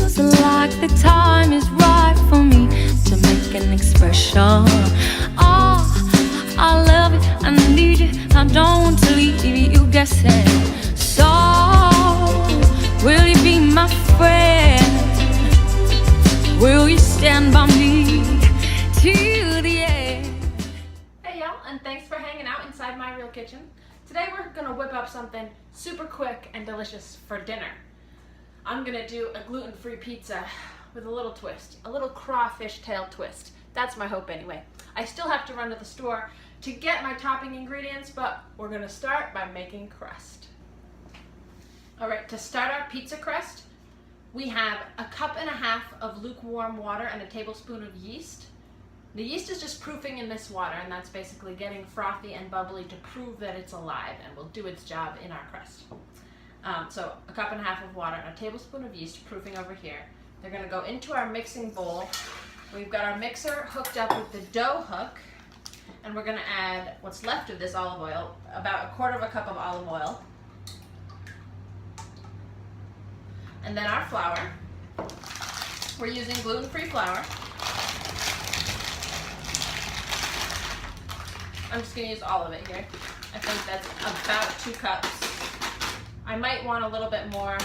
feels like the time is right for me to make an expression. Oh, I love you, I need you, I don't want to leave you guessing. So, will you be my friend? Will you stand by me till the end? Hey y'all, and thanks for hanging out inside my real kitchen. Today we're gonna whip up something super quick and delicious for dinner. I'm gonna do a gluten-free pizza with a little twist, a little crawfish tail twist. That's my hope anyway. I still have to run to the store to get my topping ingredients, but we're gonna start by making crust. All right, to start our pizza crust, we have 1.5 cups of lukewarm water and a tablespoon of yeast. The yeast is just proofing in this water, and that's basically getting frothy and bubbly to prove that it's alive and will do its job in our crust. So 1.5 cups of water and a tablespoon of yeast proofing over here. They're gonna go into our mixing bowl. We've got our mixer hooked up with the dough hook, and we're gonna add what's left of this olive oil, about 1/4 cup of olive oil. And then our flour. We're using gluten-free flour. I'm just gonna use all of it here. I think that's about 2 cups. I might want a little bit more,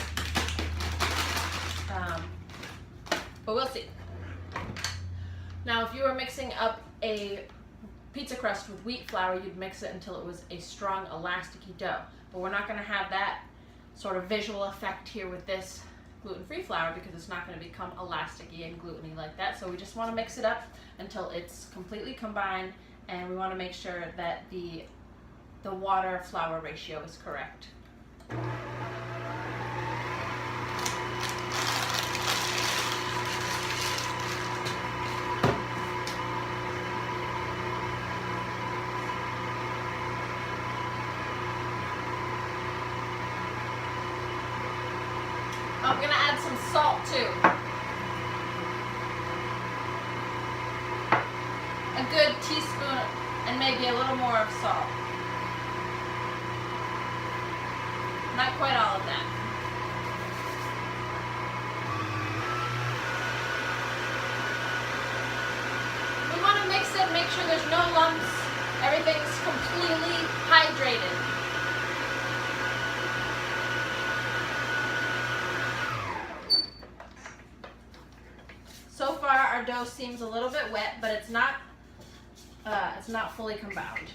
but we'll see. Now, if you were mixing up a pizza crust with wheat flour, you'd mix it until it was a strong, elasticy dough. But we're not gonna have that sort of visual effect here with this gluten-free flour because it's not gonna become elasticy and gluten-y like that. So we just wanna mix it up until it's completely combined, and we wanna make sure that the water-flour ratio is correct. I'm gonna add some salt too. A good teaspoon and maybe a little more of salt. Not quite all of that. We want to mix it, make sure there's no lumps. Everything's completely hydrated. So far, our dough seems a little bit wet, but it's not fully combined.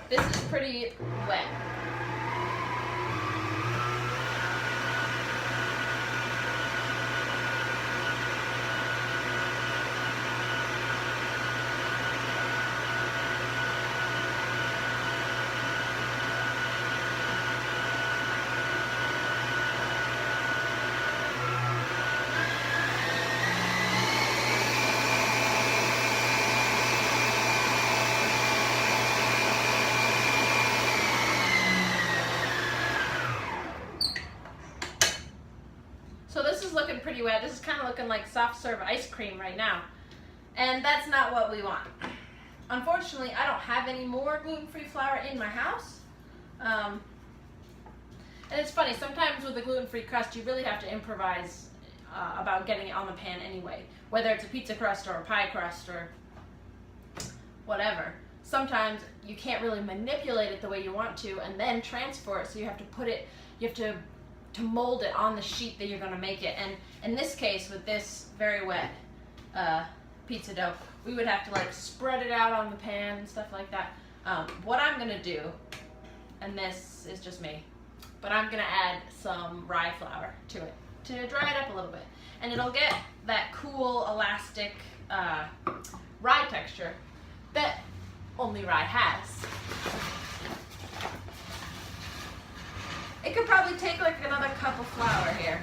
This is pretty wet. So this is looking pretty wet. This is kind of looking like soft serve ice cream right now. And that's not what we want. Unfortunately, I don't have any more gluten-free flour in my house. And it's funny, sometimes with a gluten-free crust, you really have to improvise about getting it on the pan anyway. Whether it's a pizza crust or a pie crust or whatever. Sometimes you can't really manipulate it the way you want to and then transfer it, so you have to put it, you have to mold it on the sheet that you're going to make it. And in this case, with this very wet pizza dough, we would have to like spread it out on the pan and stuff like that. What I'm going to do, and this is just me, but I'm going to add some rye flour to it to dry it up a little bit. And it'll get that cool, elastic rye texture that only rye has. It could probably take like another cup of flour here.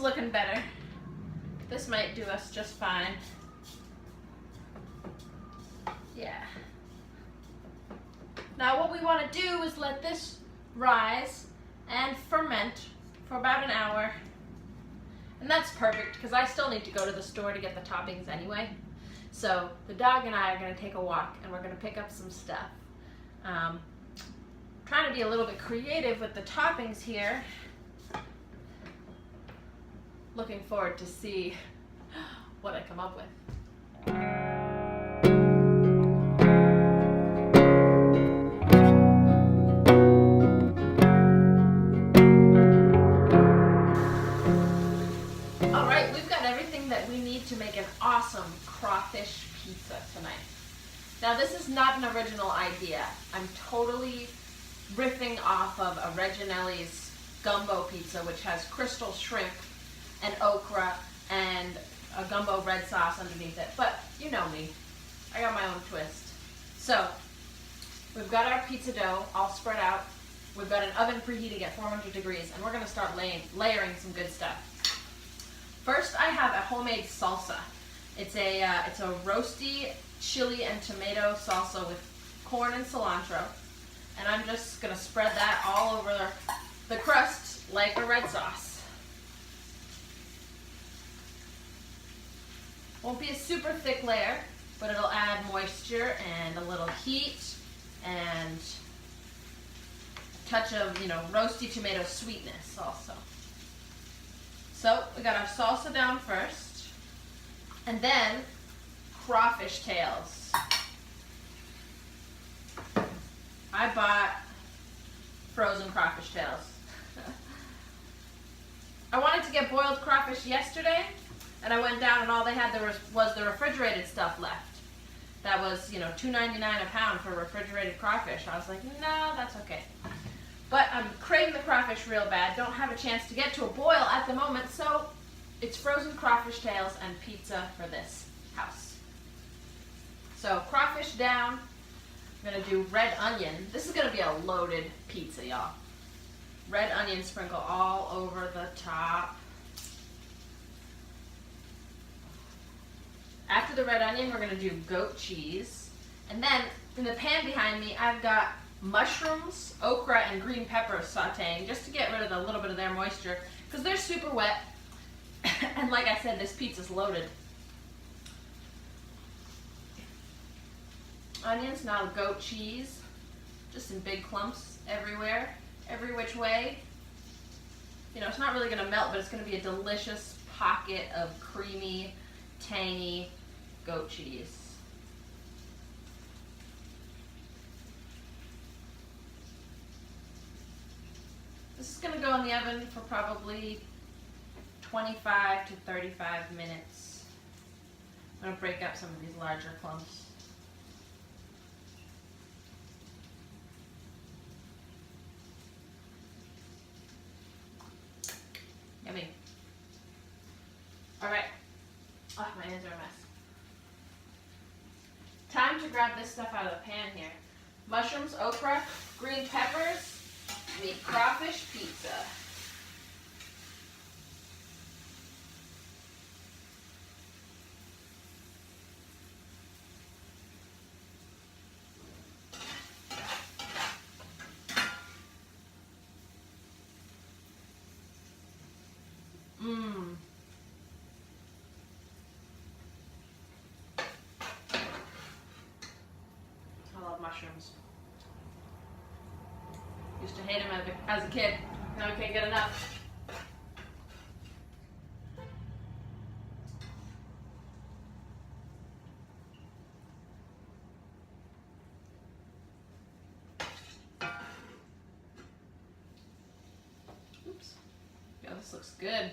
looking better. This might do us just fine. Yeah. Now what we want to do is let this rise and ferment for about an hour. And that's perfect because I still need to go to the store to get the toppings anyway. So the dog and I are going to take a walk and we're going to pick up some stuff. Trying to be a little bit creative with the toppings here. Looking forward to see what I come up with. All right, we've got everything that we need to make an awesome crawfish pizza tonight. Now this is not an original idea. I'm totally riffing off of a Reginelli's gumbo pizza, which has crystal shrimp and okra and a gumbo red sauce underneath it. But you know me, I got my own twist. So we've got our pizza dough all spread out. We've got an oven preheating at 400 degrees, and we're going to start layering some good stuff. First, I have a homemade salsa. It's a roasty chili and tomato salsa with corn and cilantro. And I'm just going to spread that all over the crust like a red sauce. Won't be a super thick layer, but it'll add moisture and a little heat and a touch of, roasty tomato sweetness also. So we got our salsa down first, and then crawfish tails. I bought frozen crawfish tails. I wanted to get boiled crawfish yesterday, and I went down and all they had was the refrigerated stuff left. That was, $2.99 a pound for refrigerated crawfish. I was like, no, that's okay. But I'm craving the crawfish real bad. Don't have a chance to get to a boil at the moment, so it's frozen crawfish tails and pizza for this house. So crawfish down. I'm going to do red onion. This is going to be a loaded pizza, y'all. Red onion sprinkle all over the top. After the red onion, we're going to do goat cheese. And then in the pan behind me, I've got mushrooms, okra, and green peppers sauteing just to get rid of a little bit of their moisture because they're super wet. And like I said, this pizza's loaded. Onions, now goat cheese, just in big clumps everywhere, every which way. It's not really going to melt, but it's going to be a delicious pocket of creamy, tangy goat cheese. This is going to go in the oven for probably 25 to 35 minutes. I'm going to break up some of these larger clumps. Yummy. All right. Oh, my hands are a mess. Time to grab this stuff out of the pan here. Mushrooms, okra, green peppers, meat crawfish pizza. Mmm. I love mushrooms. Used to hate them as a kid. Now I can't get enough. Oops. Yeah, this looks good.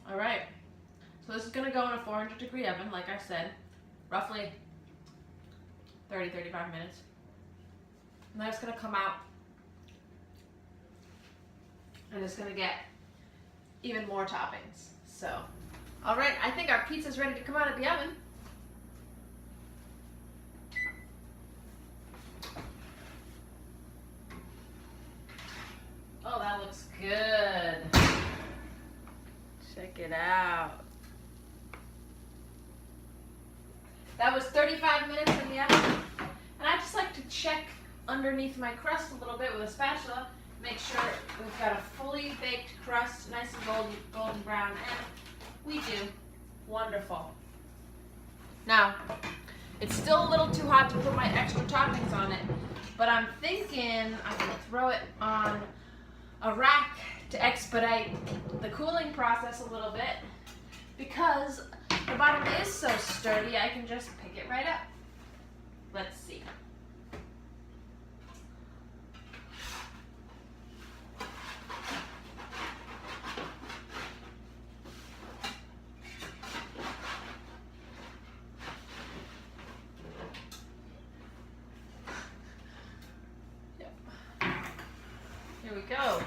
All right, so this is going to go in a 400-degree oven, like I said, roughly 30-35 minutes. And then it's going to come out, and it's going to get even more toppings. So, all right, I think our pizza's ready to come out of the oven. Check it out. That was 35 minutes in the oven. And I just like to check underneath my crust a little bit with a spatula. Make sure we've got a fully baked crust, nice and golden brown. And we do. Wonderful. Now, it's still a little too hot to put my extra toppings on it, but I'm thinking I'm going to throw it on a rack to expedite the cooling process a little bit, because the bottom is so sturdy I can just pick it right up. Let's see. Here we go.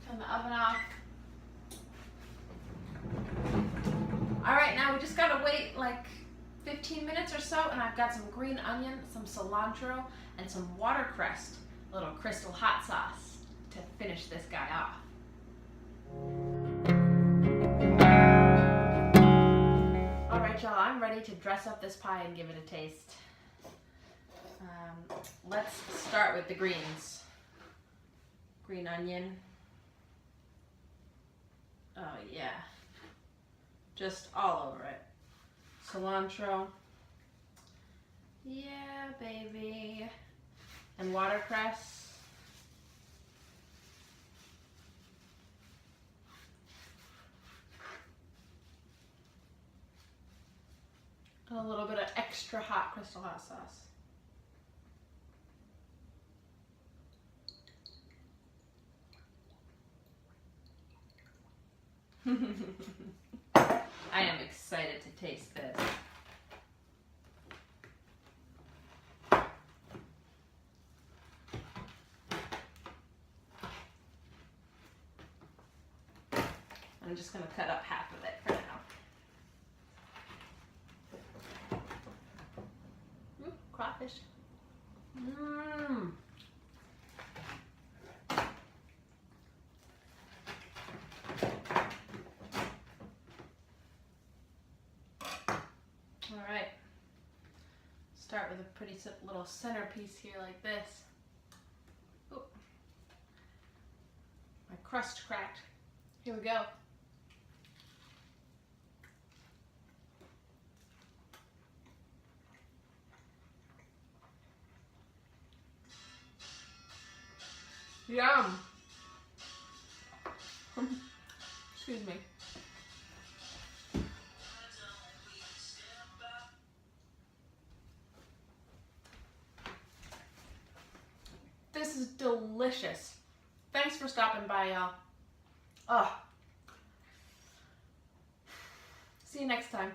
Turn the oven off. All right, now we just gotta wait like 15 minutes or so, and I've got some green onion, some cilantro, and some watercress, a little crystal hot sauce to finish this guy off. All right, y'all, I'm ready to dress up this pie and give it a taste. Let's start with the greens. Green onion. Oh yeah. Just all over it. Cilantro. Yeah, baby. And watercress. And a little bit of extra hot crystal hot sauce. I am excited to taste this. I'm just going to cut up half of it for now. Ooh, crawfish. Mmm. All right. Start with a pretty little centerpiece here like this. Ooh. My crust cracked. Here we go. Yum. Excuse me. This is delicious. Thanks for stopping by, y'all. Oh. See you next time.